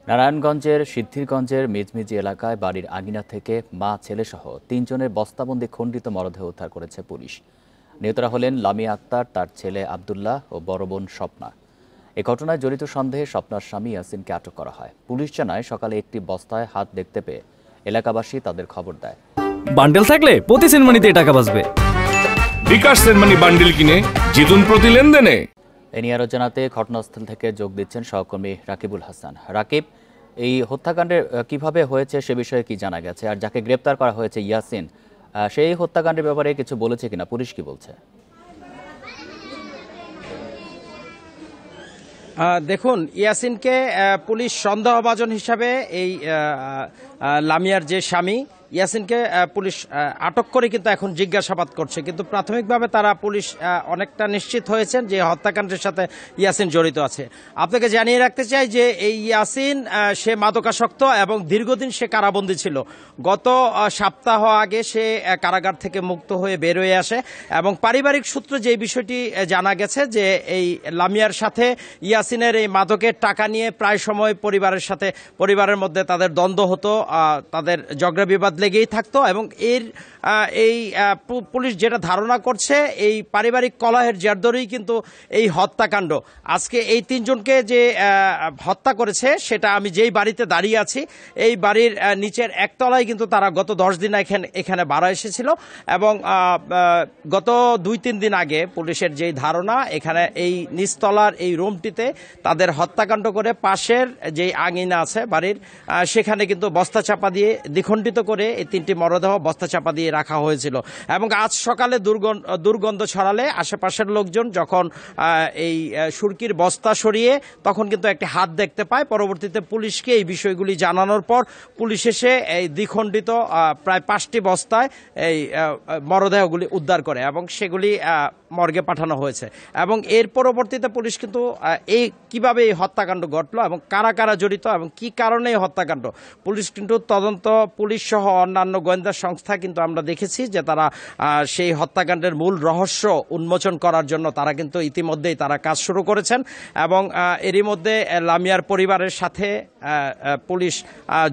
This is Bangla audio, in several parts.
নারায়ণগঞ্জের সিদ্ধিরগঞ্জের মিজমিজি এলাকায় বাড়ির আঙিনা থেকে মা ছেলেসহ ৩ জনের বস্তাবন্দি খণ্ডিত মরদেহ উদ্ধার করেছে পুলিশ। নিহতরা হলেন লামিয়া আক্তার, তার ছেলে আব্দুল্লাহ ও বড় বোন স্বপ্না। এ ঘটনায় জড়িত সন্দেহে স্বপ্নার স্বামী ইয়াসিনকে আটক করা হয়। পুলিশ জানায় সকালে একটি বস্তায় হাত দেখতে পেয়ে এলাকাবাসী তাদের খবর দেয়। বান্ডেল থাকলে প্রতি সেনমানিতে টাকা বাঁচবে। বিকাশ সেনমানি বান্ডেল কিনে জিতুন প্রতি লেনদেনে। এ নিয়ে আরও জানাতে ঘটনাস্থল থেকে যোগ দিচ্ছেন সহকর্মী রাকিবুল হাসান। রাকিব, এই হত্যাকাণ্ডের কিভাবে হয়েছে সে বিষয়ে কি জানা গেছে, আর যাকে গ্রেপ্তার করা হয়েছে ইয়াসিন, সেই হত্যাকাণ্ডের ব্যাপারে কিছু বলেছে কিনা, পুলিশ কি বলছে? দেখুন, ইয়াসিনকে পুলিশ সন্দেহভাজন হিসাবে এই লামিয়ার যে স্বামী ইয়াসিনকে পুলিশ আটক করে কিন্তু এখন জিজ্ঞাসাবাদ করছে। কিন্তু প্রাথমিকভাবে তারা পুলিশ অনেকটা নিশ্চিত হয়েছেন যে হত্যাকাণ্ডের সাথে ইয়াসিন জড়িত আছে। আপনাকে জানিয়ে রাখতে চাই যে এই ইয়াসিন সে মাদকাসক্ত এবং দীর্ঘদিন সে কারাবন্দী ছিল। গত সপ্তাহ আগে সে কারাগার থেকে মুক্ত হয়ে বের হয়ে আসে এবং পারিবারিক সূত্রে যে বিষয়টি জানা গেছে যে এই লামিয়ার সাথে ইয়াসিনের এই মাদকের টাকা নিয়ে প্রায় সময় পরিবারের মধ্যে তাদের দ্বন্দ্ব হতো, তাদের ঝগড়া বিবাদ লেগেই থাকতো এবং এই পুলিশ যেটা ধারণা করছে এই পারিবারিক কলহের জের ধরেই কিন্তু এই হত্যাকাণ্ড। আজকে এই ৩ জনকে যে হত্যা করেছে সেটা আমি যেই বাড়িতে দাঁড়িয়ে আছি এই বাড়ির নিচের একতলায় কিন্তু তারা গত 10 দিন এখানে ভাড়া এসেছিল এবং গত 2-3 দিন আগে পুলিশের যেই ধারণা এখানে এই নিচতলার এই রুমটিতে তাদের হত্যাকাণ্ড করে পাশের যেই আঙিনা আছে বাড়ির সেখানে কিন্তু বস্তা চাপা দিয়ে দ্বিখণ্ডিত করে এই 3টি মরদেহ বস্তা চাপা দিয়ে রাখা হয়েছিল এবং আজ সকালে দুর্গন্ধ ছড়ালে আশেপাশের লোকজন যখন এই সুরকির বস্তা সরিয়ে তখন কিন্তু একটি হাত দেখতে পায়। পরবর্তীতে পুলিশকে এই বিষয়গুলি জানানোর পর পুলিশ এসে এই দ্বিখণ্ডিত প্রায় 5টি বস্তায় এই মরদেহগুলি উদ্ধার করে এবং সেগুলি মর্গে পাঠানো হয়েছে এবং এর পরবর্তীতে পুলিশ কিন্তু কিভাবে এই হত্যাকাণ্ড ঘটলো এবং কারা কারা জড়িত এবং কি কারণে এই হত্যাকাণ্ড পুলিশ কিন্তু তদন্ত, পুলিশ সহ অন্যান্য গোয়েন্দা সংস্থা কিন্তু আমরা দেখেছি যে তারা সেই হত্যাকাণ্ডের মূল রহস্য উন্মোচন করার জন্য তারা কিন্তু ইতিমধ্যেই তারা কাজ শুরু করেছেন এবং এরই মধ্যে লামিয়ার পরিবারের সাথে পুলিশ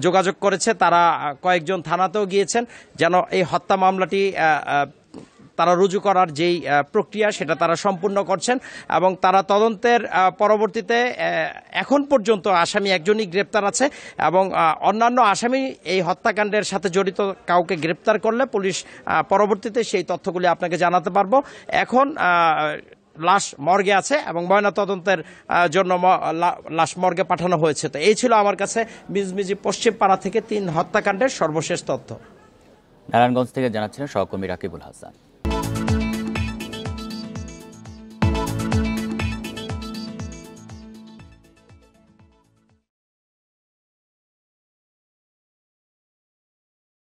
যোগাযোগ করেছে। তারা কয়েকজন থানাতেও গিয়েছেন যেন এই হত্যা মামলাটি তারা রুজু করার যেই প্রক্রিয়া সেটা তারা সম্পূর্ণ করছেন এবং তারা তদন্তের পরবর্তীতে এখন পর্যন্ত আসামি একজনই গ্রেপ্তার আছে এবং অন্যান্য আসামি এই হত্যাকাণ্ডের সাথে জড়িত কাউকে গ্রেপ্তার করলে পুলিশ পরবর্তীতে সেই তথ্যগুলি আপনাকে জানাতে পারবো। এখন লাশ মর্গে আছে এবং ময়নাতদন্তের জন্য লাশ মর্গে পাঠানো হয়েছে। তো এই ছিল আমার কাছে মিজমিজি পশ্চিম পাড়া থেকে 3 হত্যাকাণ্ডের সর্বশেষ তথ্য। নারায়ণগঞ্জ থেকে জানাচ্ছিলেন সহকর্মী রাকিবুল হাসান।